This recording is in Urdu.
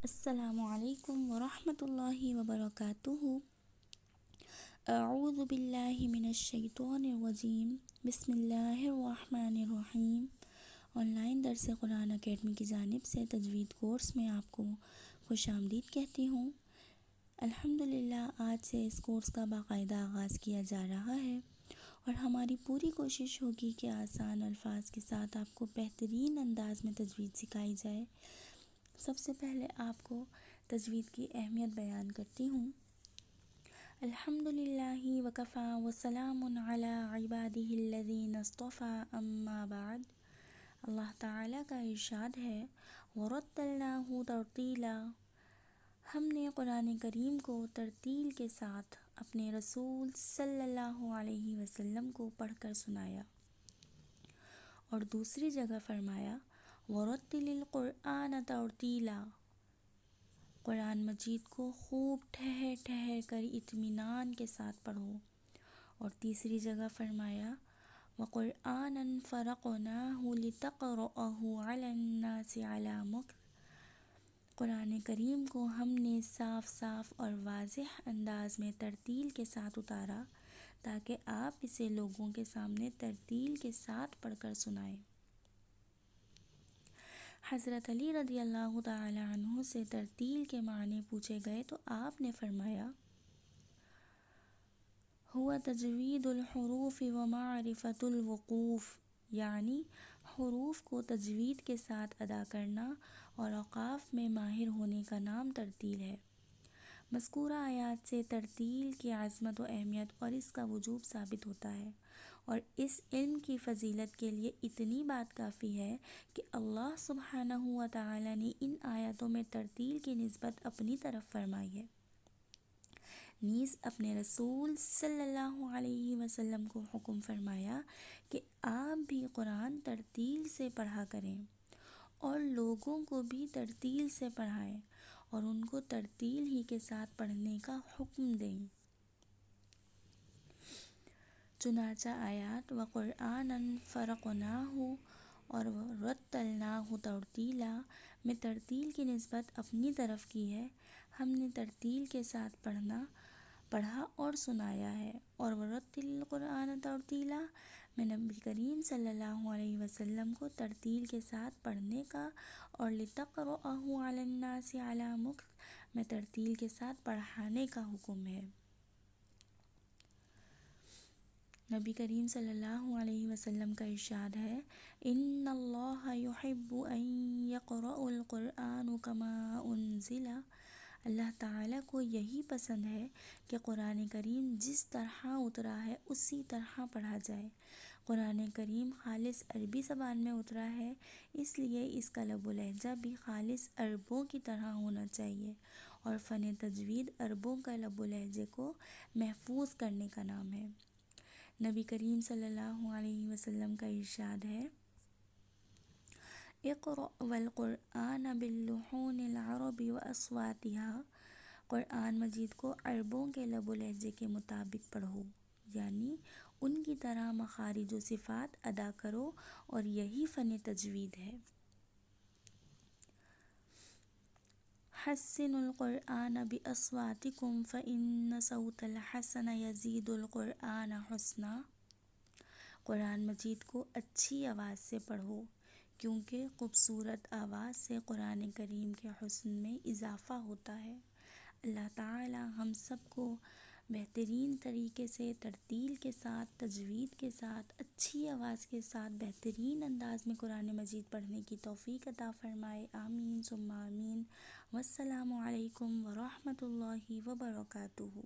السلام علیکم ورحمۃ اللہ وبرکاتہ۔ اعوذ باللہ من الشیطان الرجیم، بسم اللہ الرحمن الرحیم۔ آن لائن درس قرآن اکیڈمی کی جانب سے تجوید کورس میں آپ کو خوش آمدید کہتی ہوں۔ الحمدللہ آج سے اس کورس کا باقاعدہ آغاز کیا جا رہا ہے اور ہماری پوری کوشش ہوگی کہ آسان الفاظ کے ساتھ آپ کو بہترین انداز میں تجوید سکھائی جائے۔ سب سے پہلے آپ کو تجوید کی اہمیت بیان کرتی ہوں۔ الحمدللہ وکفی وسلام علی عبادہ الذین اصطفی، اما بعد۔ اللہ تعالیٰ کا ارشاد ہے وَرَتَّلْنَاهُ تَرْتِیلًا، ہم نے قرآن کریم کو ترتیل کے ساتھ اپنے رسول صلی اللہ علیہ وسلم کو پڑھ کر سنایا۔ اور دوسری جگہ فرمایا وَرَتِّلِ الْقُرْآنَ تَرْتِیلًا، قرآن مجید کو خوب ٹھہر ٹھہر کر اطمینان کے ساتھ پڑھو۔ اور تیسری جگہ فرمایا وَقُرْآنًا فَرَقْنَاهُ لِتَقْرَأَهُ عَلَى النَّاسِ عَلَى مُكْثٍ، قرآن کریم کو ہم نے صاف صاف اور واضح انداز میں ترتیل کے ساتھ اتارا تاکہ آپ اسے لوگوں کے سامنے ترتیل کے ساتھ پڑھ کر سنائیں۔ حضرت علی رضی اللہ تعالی عنہ سے ترتیل کے معنی پوچھے گئے تو آپ نے فرمایا هو تجوید الحروف ومعرفۃ الوقوف، یعنی حروف کو تجوید کے ساتھ ادا کرنا اور اوقاف میں ماہر ہونے کا نام ترتیل ہے۔ مذکورہ آیات سے ترتیل کی عظمت و اہمیت اور اس کا وجوب ثابت ہوتا ہے، اور اس علم کی فضیلت کے لیے اتنی بات کافی ہے کہ اللہ سبحانہ و تعالی نے ان آیاتوں میں ترتیل کی نسبت اپنی طرف فرمائی ہے، نیز اپنے رسول صلی اللہ علیہ وسلم کو حکم فرمایا کہ آپ بھی قرآن ترتیل سے پڑھا کریں اور لوگوں کو بھی ترتیل سے پڑھائیں اور ان کو ترتیل ہی کے ساتھ پڑھنے کا حکم دیں۔ چنانچہ آیات وَقُرْآنًا فَرَقْنَاهُ اور وَرَتَّلْنَاهُ تَرْتِیلًا میں ترتیل کی نسبت اپنی طرف کی ہے، ہم نے ترتیل کے ساتھ پڑھا اور سنایا ہے، اور وَرَتِّلِ الْقُرْآنَ تَرْتِیلًا میں نبی کریم صلی اللہ علیہ وسلم کو ترتیل کے ساتھ پڑھنے کا اور لِتَقْرَأَهُ عَلَى النَّاسِ عَلَى مُكْثٍ میں ترتیل کے ساتھ پڑھانے کا حکم ہے۔ نبی کریم صلی اللہ علیہ وسلم کا ارشاد ہے ان اللہ یحب ان یقرأ القرآن کما انزل، اللہ تعالیٰ کو یہی پسند ہے کہ قرآن کریم جس طرح اترا ہے اسی طرح پڑھا جائے۔ قرآن کریم خالص عربی زبان میں اترا ہے، اس لیے اس کا لب و لہجہ بھی خالص عربوں کی طرح ہونا چاہیے، اور فن تجوید عربوں کا لب و لہجے کو محفوظ کرنے کا نام ہے۔ نبی کریم صلی اللہ علیہ وسلم کا ارشاد ہے اقرأ والقرآن باللحون العرب واصواتها، قرآن مجید کو عربوں کے لب و لہجے کے مطابق پڑھو، یعنی ان کی طرح مخارج و صفات ادا کرو، اور یہی فن تجوید ہے۔ حسنوا القرآن بأصواتکم فإن صوت الحسن یزید القرآن حسنا، قرآن مجید کو اچھی آواز سے پڑھو کیونکہ خوبصورت آواز سے قرآن کریم کے حسن میں اضافہ ہوتا ہے۔ اللہ تعالی ہم سب کو بہترین طریقے سے ترتیل کے ساتھ، تجوید کے ساتھ، اچھی آواز کے ساتھ، بہترین انداز میں قرآن مجید پڑھنے کی توفیق عطا فرمائے، آمین ثم آمین۔ والسلام علیکم ورحمۃ اللہ وبرکاتہ۔